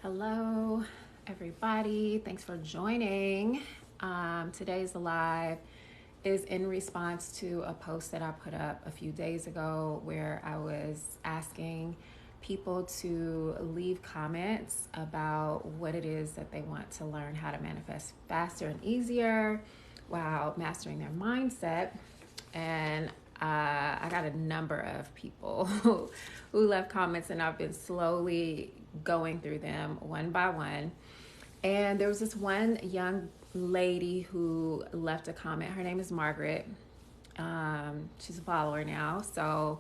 Hello, everybody. Thanks for joining. Today's live is in response to a post that I put up a few days ago where I was asking people to leave comments about what it is that they want to learn how to manifest faster and easier while mastering their mindset. And I got a number of people who left comments, and I've been slowly going through them one by one. And there was this one young lady who left a comment. Her name is Margaret. She's a follower now. So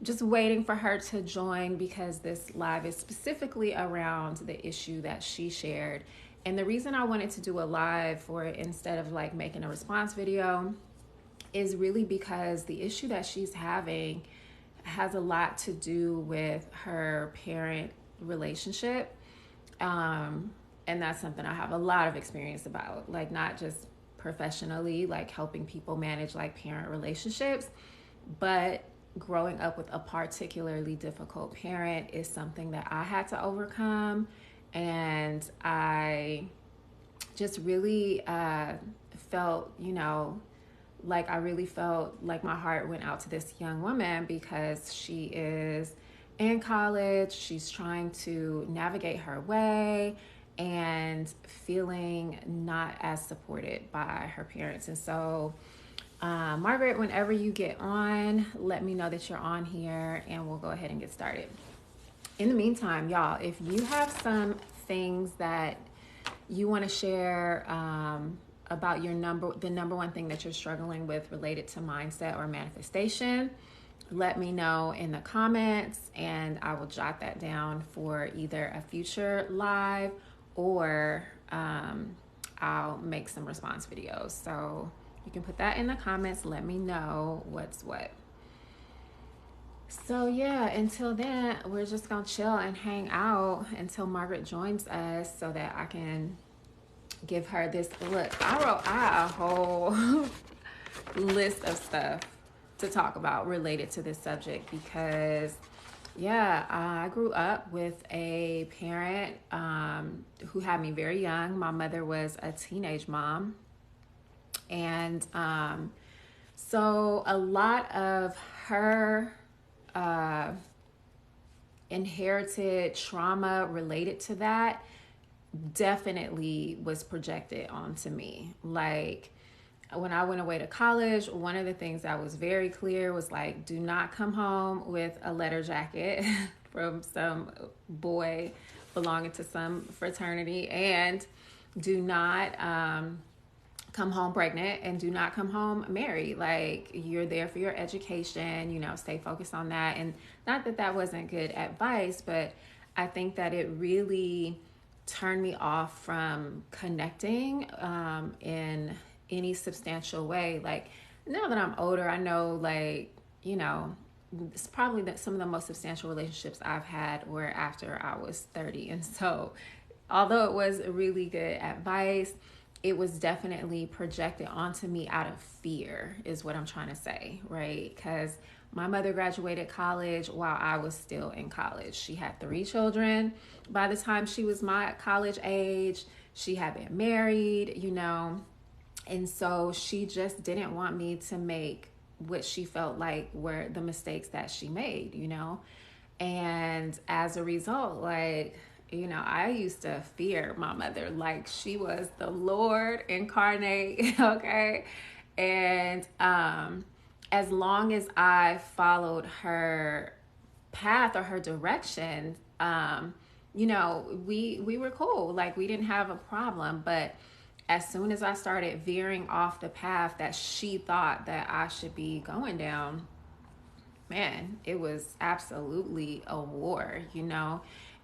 just waiting for her to join because this live is specifically around the issue that she shared. And the reason I wanted to do a live for it instead of like making a response video is really because the issue that she's having has a lot to do with her parent relationship. And that's something I have a lot of experience about, like not just professionally, like helping people manage like parent relationships, but growing up with a particularly difficult parent is something that I had to overcome. And I just really felt, like I really felt like my heart went out to this young woman because she is in college. She's trying to navigate her way and feeling not as supported by her parents. And so, Margaret, whenever you get on, let me know that you're on here and we'll go ahead and get started. In the meantime, y'all, if you have some things that you want to share about the number one thing that you're struggling with related to mindset or manifestation, let me know in the comments and I will jot that down for either a future live or I'll make some response videos. So you can put that in the comments. Let me know what's what. So yeah, until then, we're just gonna chill and hang out until Margaret joins us so that I can give her this look. I wrote out a whole list of stuff to talk about related to this subject because I grew up with a parent who had me very young. My mother was a teenage mom. And so a lot of her inherited trauma related to that definitely was projected onto me. Like when I went away to college, one of the things that was very clear was like, do not come home with a letter jacket from some boy belonging to some fraternity, and do not come home pregnant, and do not come home married. Like, you're there for your education, stay focused on that. And not that that wasn't good advice, but I think that it really turned me off from connecting in any substantial way. Like, now that I'm older, I know, it's probably that some of the most substantial relationships I've had were after I was 30. And so, although it was really good advice, it was definitely projected onto me out of fear, is what I'm trying to say, right? Because my mother graduated college while I was still in college. She had 3 children by the time she was my college age. She had been married, and so she just didn't want me to make what she felt like were the mistakes that she made, And as a result, I used to fear my mother like she was the Lord incarnate, okay? And as long as I followed her path or her direction, we were cool. Like, we didn't have a problem. But as soon as I started veering off the path that she thought that I should be going down, man, it was absolutely a war,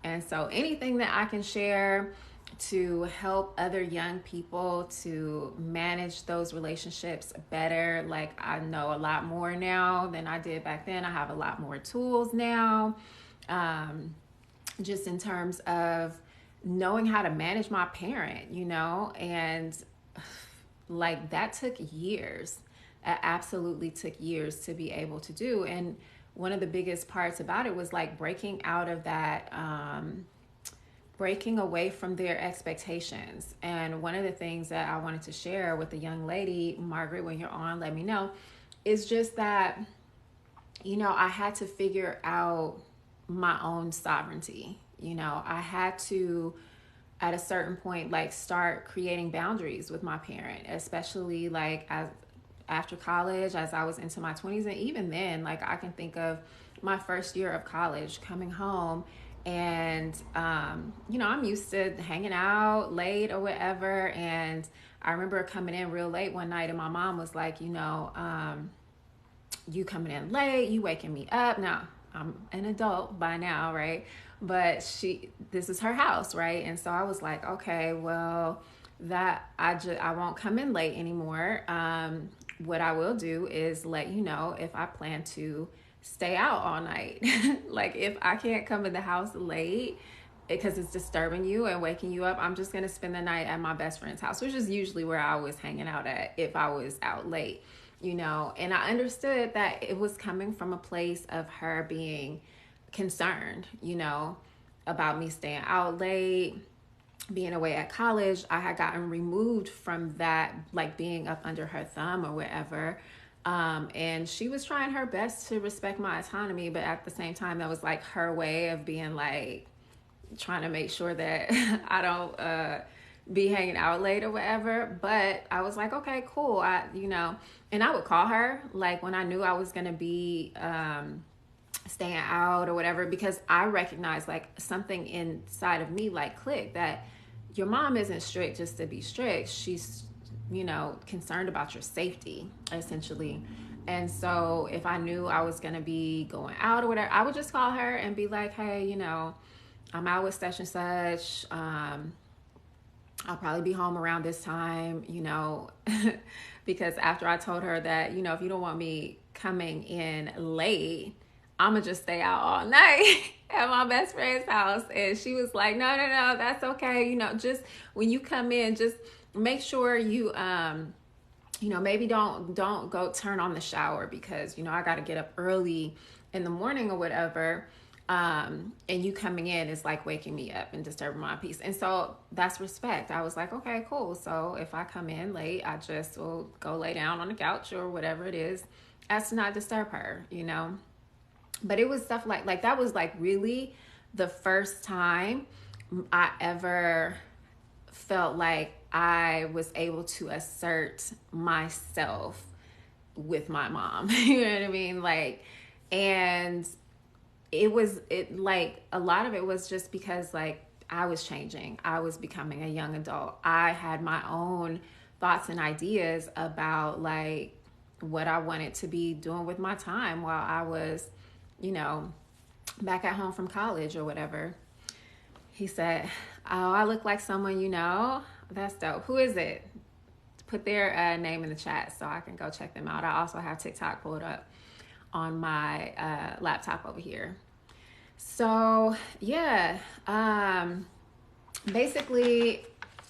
And so anything that I can share to help other young people to manage those relationships better. Like, I know a lot more now than I did back then. I have a lot more tools now, just in terms of knowing how to manage my parent, and like that took years. It absolutely took years to be able to do. And one of the biggest parts about it was like breaking out of that breaking away from their expectations. And one of the things that I wanted to share with the young lady, Margaret, when you're on, let me know, is just that, I had to figure out my own sovereignty. I had to, at a certain point, like start creating boundaries with my parent, especially like after college, as I was into my 20s. And even then, like I can think of my first year of college coming home, and I'm used to hanging out late or whatever. And I remember coming in real late one night, and my mom was like, you coming in late, you waking me up. Now I'm an adult by now, right? But this is her house, right? And so I was like, okay, well, that I won't come in late anymore. What I will do is let you know if I plan to stay out all night. Like if I can't come in the house late because it's disturbing you and waking you up, I'm just going to spend the night at my best friend's house, which is usually where I was hanging out at if I was out late, and I understood that it was coming from a place of her being concerned, about me staying out late, being away at college. I had gotten removed from that, like being up under her thumb or whatever. And she was trying her best to respect my autonomy, but at the same time, that was like her way of being like, trying to make sure that I don't be hanging out late or whatever. But I was like, okay, cool. And I would call her like when I knew I was going to be staying out or whatever, because I recognized like something inside of me like clicked that your mom isn't strict just to be strict. She's, concerned about your safety, essentially. And so if I knew I was going to be going out or whatever, I would just call her and be like, hey, I'm out with such and such. I'll probably be home around this time, because after I told her that, if you don't want me coming in late, I'm going to just stay out all night at my best friend's house. And she was like, no, that's okay. Just when you come in, just make sure you, maybe don't go turn on the shower because, I got to get up early in the morning or whatever. And you coming in is like waking me up and disturbing my peace. And so that's respect. I was like, okay, cool. So if I come in late, I just will go lay down on the couch or whatever it is as to not disturb her, But it was stuff like that was like really the first time I ever felt like I was able to assert myself with my mom. You know what I mean? Like, and it like a lot of it was just because like I was changing. I was becoming a young adult. I had my own thoughts and ideas about like what I wanted to be doing with my time while I was, back at home from college or whatever. He said, oh, I look like someone you know. That's dope. Who is it? Put their name in the chat so I can go check them out. I also have TikTok pulled up on my laptop over here. So yeah, basically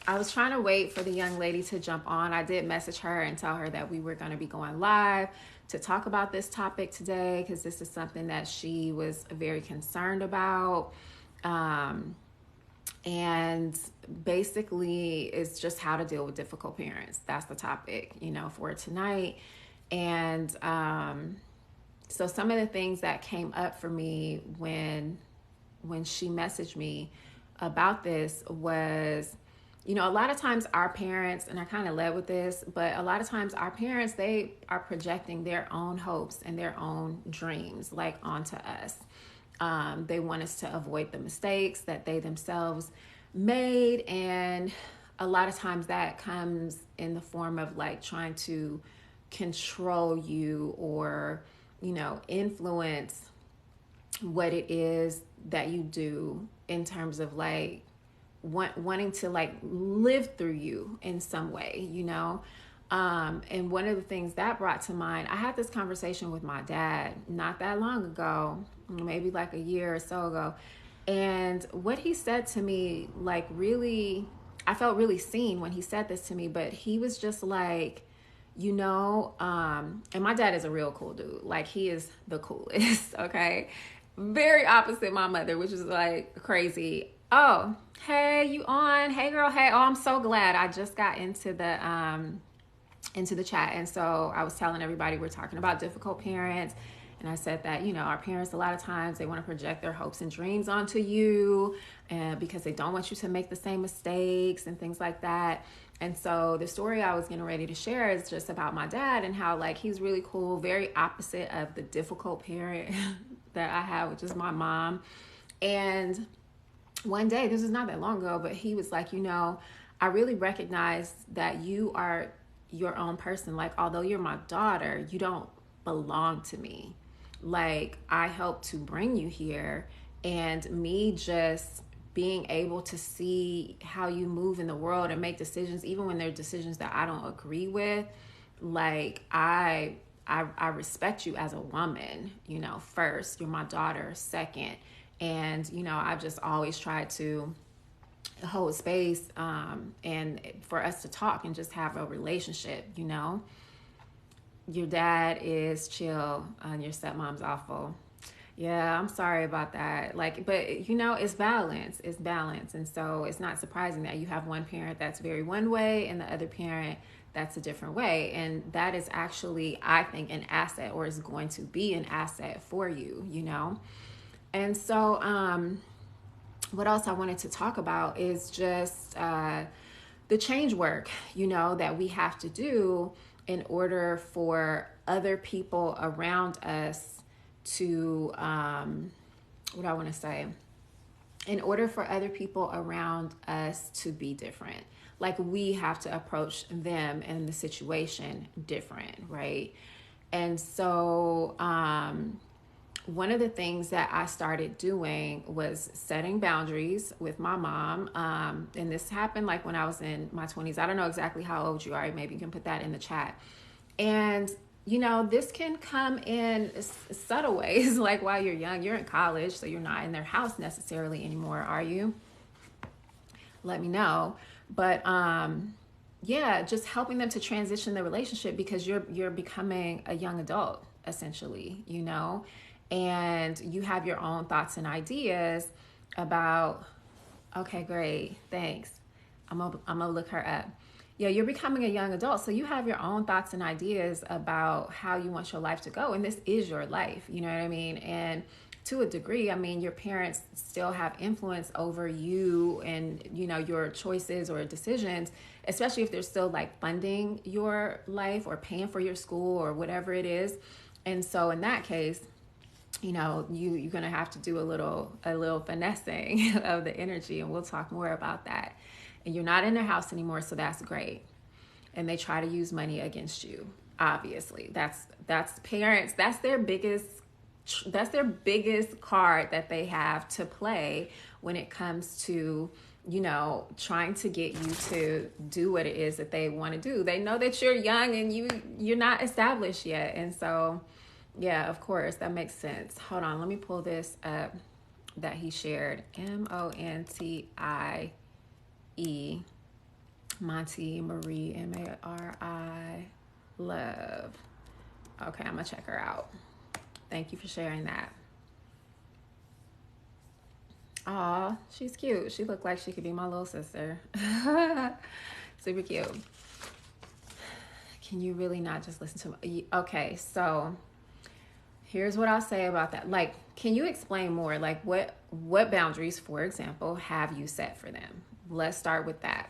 I was trying to wait for the young lady to jump on. I did message her and tell her that we were going to be going live to talk about this topic today, because this is something that she was very concerned about. And basically it's just how to deal with difficult parents. That's the topic, for tonight. And so some of the things that came up for me when she messaged me about this was, a lot of times our parents, and I kind of led with this, but a lot of times our parents, they are projecting their own hopes and their own dreams like onto us. They want us to avoid the mistakes that they themselves made. And a lot of times that comes in the form of like trying to control you or, influence what it is that you do in terms of like wanting to like live through you in some way, and one of the things that brought to mind, I had this conversation with my dad not that long ago, maybe like a year or so ago. And what he said to me, like really, I felt really seen when he said this to me, but he was just like, and my dad is a real cool dude. Like he is the coolest. Okay. Very opposite my mother, which is like crazy. Oh, hey, you on? Hey, girl. Hey. Oh, I'm so glad. I just got into the chat, and so I was telling everybody we're talking about difficult parents, and I said that our parents a lot of times they want to project their hopes and dreams onto you, and because they don't want you to make the same mistakes and things like that. And so the story I was getting ready to share is just about my dad and how like he's really cool, very opposite of the difficult parent that I have, which is my mom. And one day, this is not that long ago, but he was like, I really recognize that you are your own person. Like, although you're my daughter, you don't belong to me. Like, I helped to bring you here, and me just being able to see how you move in the world and make decisions, even when they're decisions that I don't agree with, like I respect you as a woman, first. You're my daughter, second. And, I've just always tried to hold space and for us to talk and just have a relationship. Your dad is chill and your stepmom's awful. Yeah, I'm sorry about that. Like, but it's balance. It's balance. And so it's not surprising that you have one parent that's very one way and the other parent that's a different way. And that is actually, I think, an asset, or is going to be an asset for you. And so what else I wanted to talk about is just the change work, that we have to do in order for other people around us to, what I want to say, in order for other people around us to be different. Like, we have to approach them and the situation different, right? And so, one of the things that I started doing was setting boundaries with my mom. And this happened like when I was in my 20s. I don't know exactly how old you are. Maybe you can put that in the chat. And, this can come in subtle ways. Like, while you're young, you're in college, so you're not in their house necessarily anymore, are you? Let me know. But yeah, just helping them to transition the relationship, because you're becoming a young adult, essentially, and you have your own thoughts and ideas about, okay, great, thanks. I'm gonna look her up. Yeah, you're becoming a young adult, so you have your own thoughts and ideas about how you want your life to go, and this is your life, you know what I mean? And to a degree, I mean, your parents still have influence over you and, your choices or decisions, especially if they're still like funding your life or paying for your school or whatever it is. And so in that case, you're going to have to do a little finessing of the energy, and we'll talk more about that. And you're not in their house anymore, so that's great. And they try to use money against you. Obviously, that's parents. That's their biggest card that they have to play when it comes to, trying to get you to do what it is that they want to do. They know that you're young and you're not established yet. And so, yeah, of course, that makes sense. Hold on, let me pull this up that he shared. Montie, Monty Marie, Mari, love. Okay, I'm gonna check her out. Thank you for sharing that. Aw, she's cute. She looked like she could be my little sister. Super cute. Can you really not just listen to me? Okay, so here's what I'll say about that. Like, can you explain more? Like, what boundaries, for example, have you set for them? Let's start with that.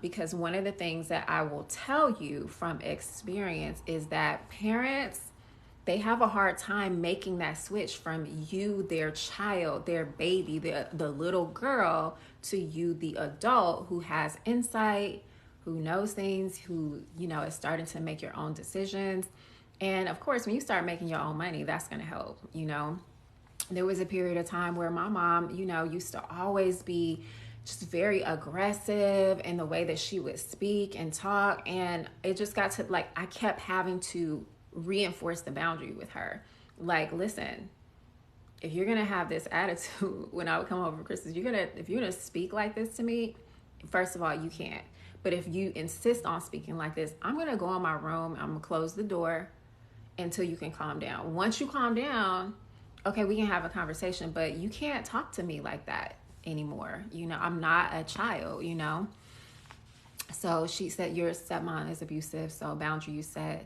Because one of the things that I will tell you from experience is that parents, they have a hard time making that switch from you, their child, their baby, the little girl, to you, the adult who has insight, who knows things, who, is starting to make your own decisions. And of course, when you start making your own money, that's going to help, There was a period of time where my mom, used to always be just very aggressive in the way that she would speak and talk. And it just got to like, I kept having to reinforce the boundary with her. Like, listen, if you're going to have this attitude when I would come over for Christmas, if you're going to speak like this to me, first of all, you can't. But if you insist on speaking like this, I'm going to go in my room. I'm going to close the door until you can calm down. Once you calm down, okay, we can have a conversation, but you can't talk to me like that. anymore. You know, I'm not a child, you know. So she said your stepmom is abusive. So a boundary you set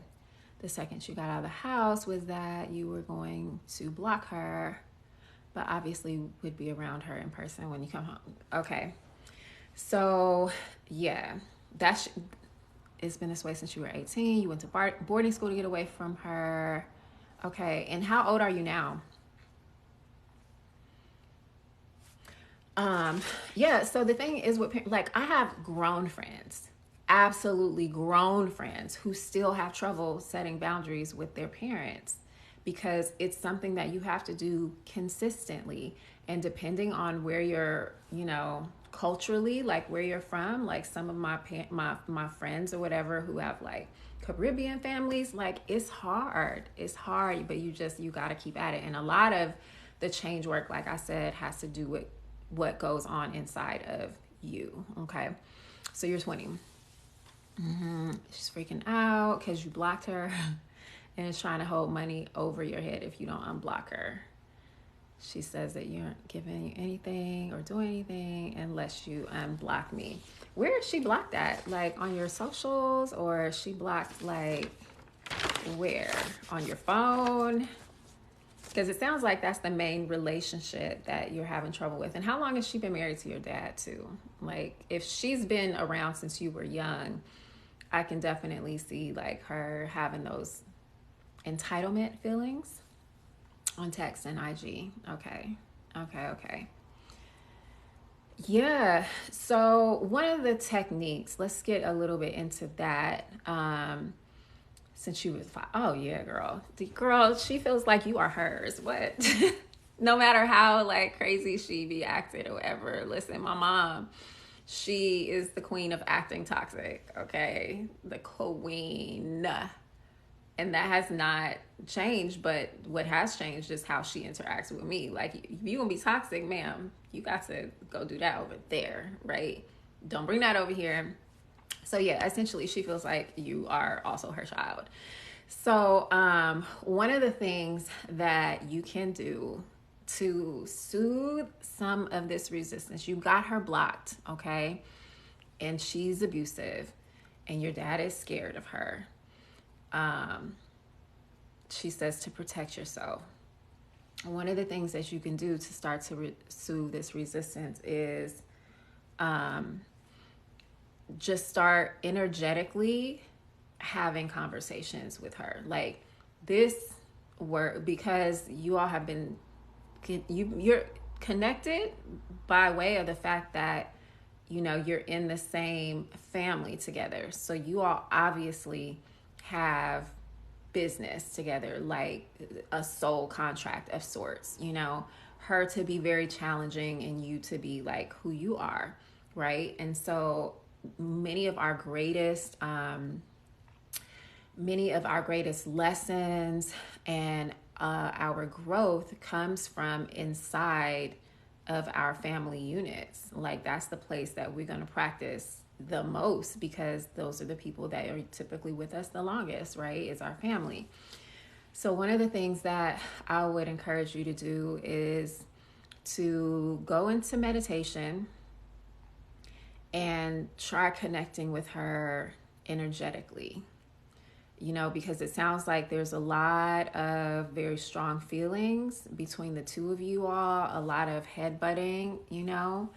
the second you got out of the house was that you were going to block her, but obviously would be around her in person when you come home. Okay. So yeah, it's been this way since you were 18. You went to boarding school to get away from her. Okay. And how old are you now? Yeah, so the thing is like I have grown friends, absolutely grown friends who still have trouble setting boundaries with their parents because it's something that you have to do consistently. And depending on where you're, you know, culturally, like where you're from, like some of my friends or whatever who have like Caribbean families, like it's hard. It's hard, but you got to keep at it. And a lot of the change work, like I said, has to do with what goes on inside of you. Okay. So you're 20. She's freaking out because you blocked her and is trying to hold money over your head if you don't unblock her. She says that you aren't giving you anything or doing anything unless you unblock me. Where is she blocked at? Like on your socials, or she blocked like where? On your phone? Because it sounds like that's the main relationship that you're having trouble with. And how long has she been married to your dad too? Like if she's been around since you were young, I can definitely see like her having those entitlement feelings on text and IG. Okay. Yeah. So one of the techniques, let's get a little bit into that. Since she was 5. Oh yeah, girl. The girl, she feels like you are hers. What? No matter how like crazy she be acting or whatever. Listen, my mom, she is the queen of acting toxic. Okay. The queen. And that has not changed, but what has changed is how she interacts with me. Like, if you're gonna be toxic, ma'am, you got to go do that over there, right? Don't bring that over here. So yeah, essentially she feels like you are also her child. So one of the things that you can do to soothe some of this resistance, you got her blocked, okay? And she's abusive and your dad is scared of her. She says to protect yourself. One of the things that you can do to start to soothe this resistance is just start energetically having conversations with her. Like this work, because you all have been, you're connected by way of the fact that, you know, you're in the same family together. So you all obviously have business together, like a soul contract of sorts, you know, her to be very challenging and you to be like who you are, right? And so many of our greatest lessons and our growth comes from inside of our family units. Like that's the place that we're going to practice the most, because those are the people that are typically with us the longest, right? Is our family. So one of the things that I would encourage you to do is to go into meditation and try connecting with her energetically, you know, because it sounds like there's a lot of very strong feelings between the two of you all, a lot of headbutting, you know,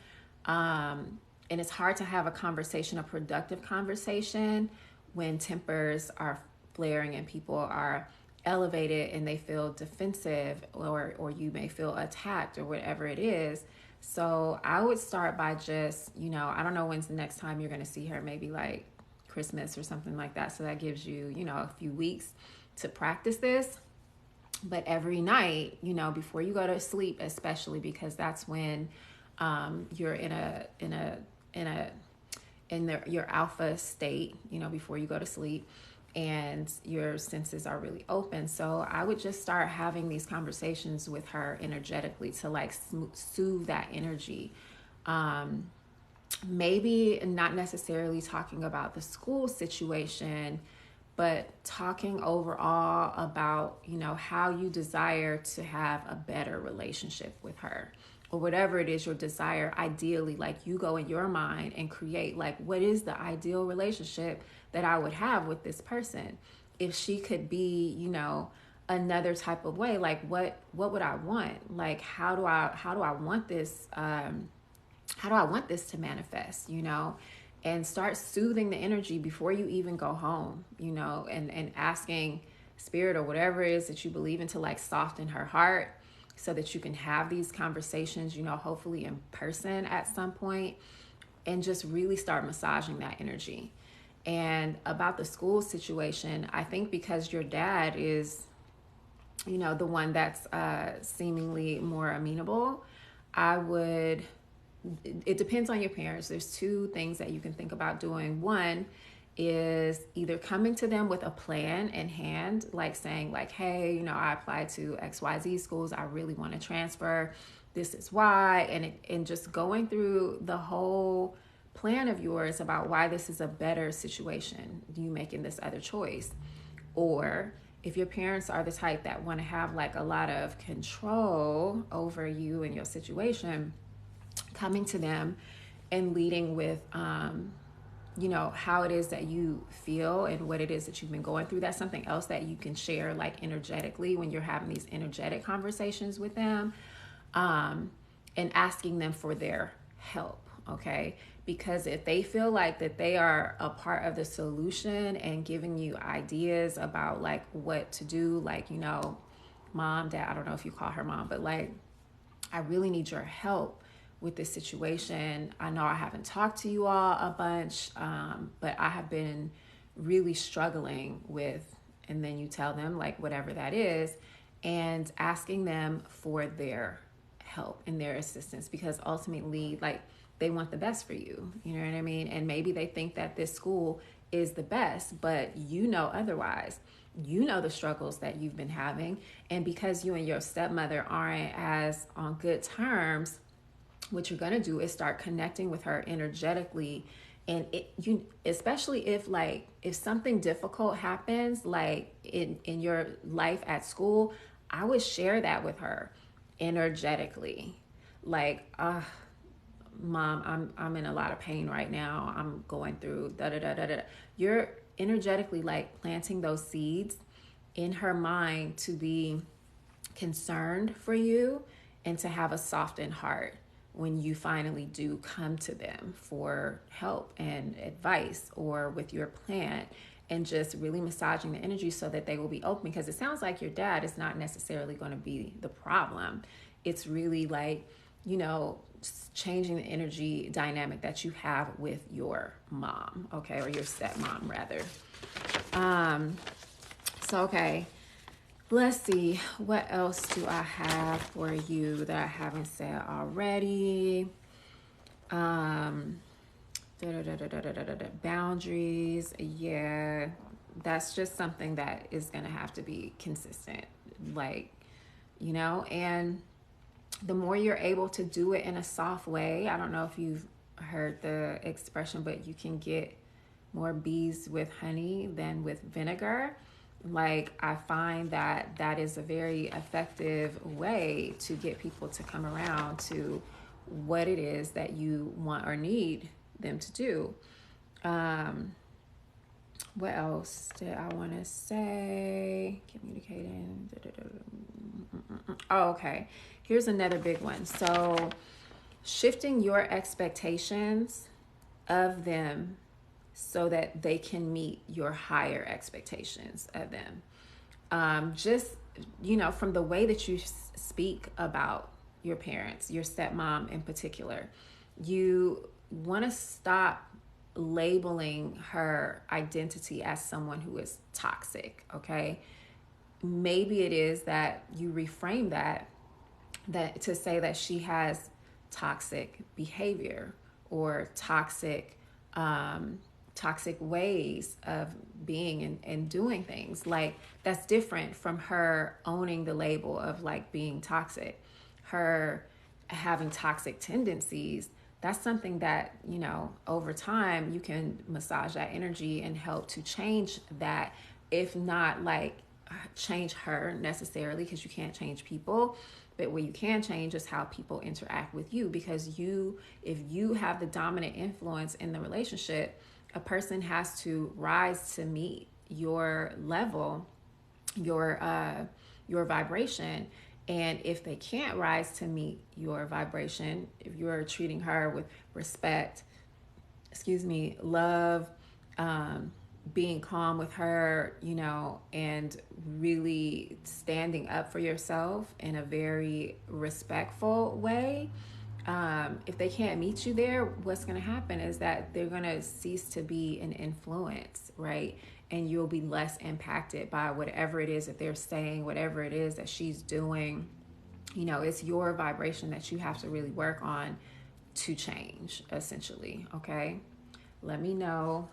and it's hard to have a conversation, a productive conversation, when tempers are flaring and people are elevated and they feel defensive, or you may feel attacked or whatever it is. So I would start by just, you know, I don't know when's the next time you're going to see her, maybe like Christmas or something like that. So that gives you, you know, a few weeks to practice this. But every night, you know, before you go to sleep, especially because that's when you're in your alpha state, you know, before you go to sleep, and your senses are really open. So I would just start having these conversations with her energetically to like soothe that energy. Maybe not necessarily talking about the school situation, but talking overall about, you know, how you desire to have a better relationship with her. or whatever it is your desire, ideally, like you go in your mind and create like, what is the ideal relationship that I would have with this person? If she could be, another type of way, like what would I want? Like, how do I want this? How do I want this to manifest? And start soothing the energy before you even go home, and asking spirit or whatever it is that you believe in to like soften her heart so that you can have these conversations, hopefully in person at some point, and just really start massaging that energy. And about the school situation, I think because your dad is, the one that's seemingly more amenable, it depends on your parents. There's two things that you can think about doing. One is either coming to them with a plan in hand, like saying like, hey, I applied to XYZ schools. I really want to transfer. This is why. And just going through the whole plan of yours about why this is a better situation, you making this other choice. Or if your parents are the type that want to have like a lot of control over you and your situation, coming to them and leading with, how it is that you feel and what it is that you've been going through. That's something else that you can share like energetically when you're having these energetic conversations with them, and asking them for their help. Okay. Because if they feel like that they are a part of the solution and giving you ideas about like what to do, like, mom, dad, I don't know if you call her mom, but like, I really need your help with this situation. I know I haven't talked to you all a bunch, but I have been really struggling with, and then you tell them like whatever that is, and asking them for their help and their assistance, because ultimately like they want the best for you. You know what I mean? And maybe they think that this school is the best, but otherwise. The struggles that you've been having. And because you and your stepmother aren't as on good terms, what you're going to do is start connecting with her energetically. And especially if something difficult happens, like in your life at school, I would share that with her energetically. Like, mom, I'm in a lot of pain right now. I'm going through da da da da da. You're energetically like planting those seeds in her mind to be concerned for you and to have a softened heart when you finally do come to them for help and advice or with your plan, and just really massaging the energy so that they will be open. Because it sounds like your dad is not necessarily going to be the problem. It's really like, changing the energy dynamic that you have with your mom, okay, or your stepmom rather. Okay, let's see, what else do I have for you that I haven't said already? Boundaries, yeah, that's just something that is gonna have to be consistent, like, and the more you're able to do it in a soft way. I don't know if you've heard the expression, but you can get more bees with honey than with vinegar. Like, I find that is a very effective way to get people to come around to what it is that you want or need them to do. What else did I want to say? Communicating. Oh, okay. Here's another big one. So, shifting your expectations of them so that they can meet your higher expectations of them. Just, from the way that you speak about your parents, your stepmom in particular, you want to stop labeling her identity as someone who is toxic, okay? Maybe it is that you reframe that to say that she has toxic behavior or toxic ways of being and doing things. Like, that's different from her owning the label of like being toxic. Her having toxic tendencies, that's something that, over time you can massage that energy and help to change that, if not like change her necessarily, because you can't change people, But what you can change is how people interact with you, because if you have the dominant influence in the relationship, a person has to rise to meet your level, your vibration. And if they can't rise to meet your vibration, if you're treating her with respect, love, being calm with her, and really standing up for yourself in a very respectful way, if they can't meet you there, what's going to happen is that they're going to cease to be an influence, right? And you'll be less impacted by whatever it is that they're saying, whatever it is that she's doing. It's your vibration that you have to really work on to change, essentially, okay? Let me know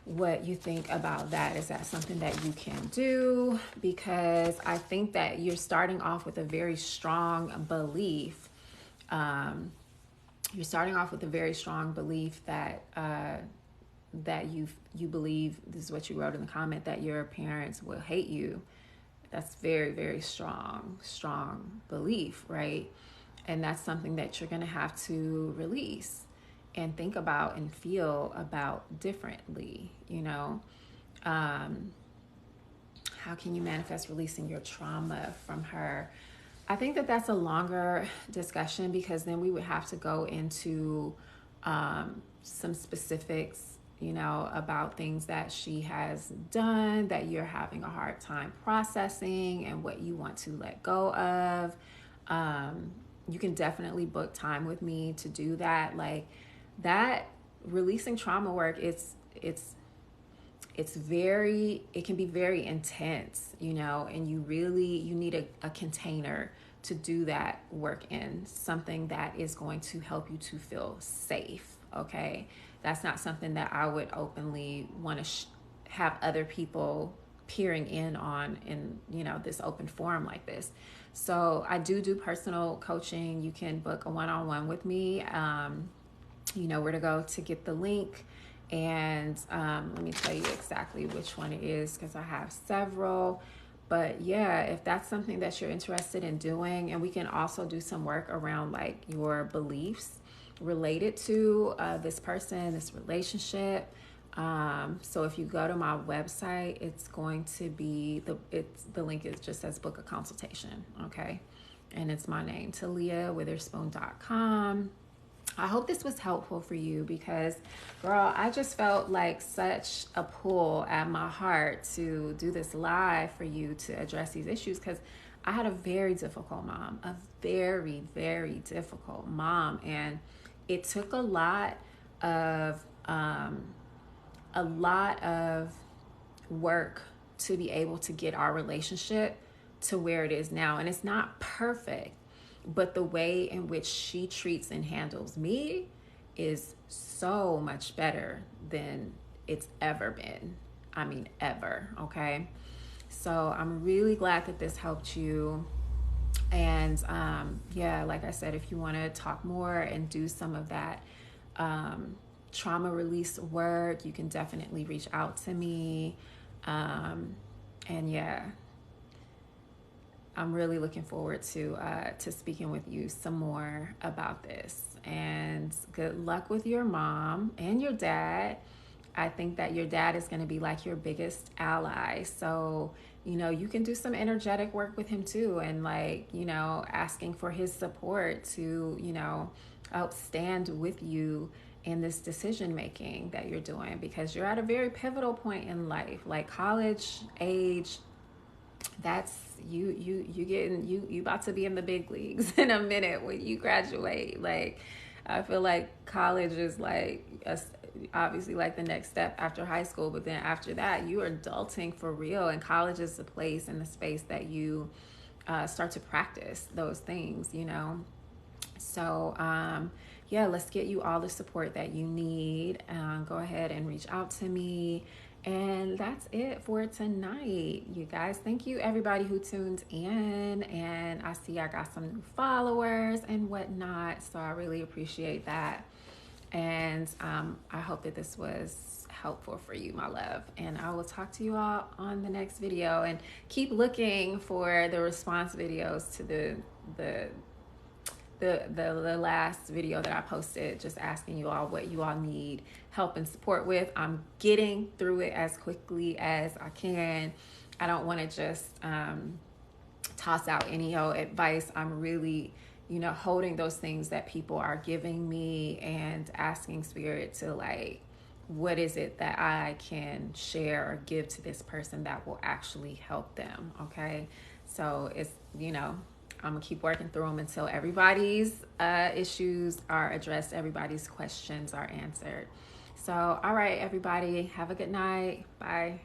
what you think about that. Is that something that you can do? Because I think that you're starting off with a very strong belief. You're starting off with a very strong belief that that you believe, this is what you wrote in the comment, that your parents will hate you. That's very, very strong belief, right? And that's something that you're going to have to release and think about and feel about differently. How can you manifest releasing your trauma from her? I think that that's a longer discussion, because then we would have to go into some specifics, about things that she has done that you're having a hard time processing and what you want to let go of. You can definitely book time with me to do that. Like that releasing trauma work, it can be very intense, and you need a container to do that work in, something that is going to help you to feel safe. Okay. That's not something that I would openly want to have other people peering in on in, this open forum like this. So I do personal coaching. You can book a one-on-one with me. You know where to go to get the link. And let me tell you exactly which one it is, because I have several. But yeah, if that's something that you're interested in doing, and we can also do some work around like your beliefs related to this person, this relationship. So if you go to my website, it's going to be the link is just says book a consultation. Okay. And it's my name, TaliaWitherspoon.com. I hope this was helpful for you, because girl, I just felt like such a pull at my heart to do this live for you to address these issues, because I had a very difficult mom, a very, very difficult mom. And it took a lot of work to be able to get our relationship to where it is now. And it's not perfect, but the way in which she treats and handles me is so much better than it's ever been. I mean, ever. Okay. So I'm really glad that this helped you. And yeah, like I said, if you want to talk more and do some of that trauma release work, you can definitely reach out to me. And yeah, I'm really looking forward to speaking with you some more about this. And good luck with your mom and your dad. I think that your dad is going to be like your biggest ally. So, you can do some energetic work with him too. And like, asking for his support to, help stand with you in this decision making that you're doing, because you're at a very pivotal point in life, like college age. That's you about to be in the big leagues in a minute when you graduate. Like, I feel like college is like obviously like the next step after high school, but then after that you are adulting for real, and college is the place and the space that you start to practice those things. So yeah, let's get you all the support that you need. Go ahead and reach out to me. And that's it for tonight, you guys. Thank you, everybody who tuned in. And I see I got some new followers and whatnot, so I really appreciate that. And I hope that this was helpful for you, my love. And I will talk to you all on the next video, and keep looking for the response videos to the last video that I posted, just asking you all what you all need help and support with. I'm getting through it as quickly as I can. I don't want to just toss out any old advice. I'm really, holding those things that people are giving me and asking Spirit to, like, what is it that I can share or give to this person that will actually help them, okay? So it's, I'm gonna keep working through them until everybody's issues are addressed, everybody's questions are answered. So, all right, everybody, have a good night. Bye.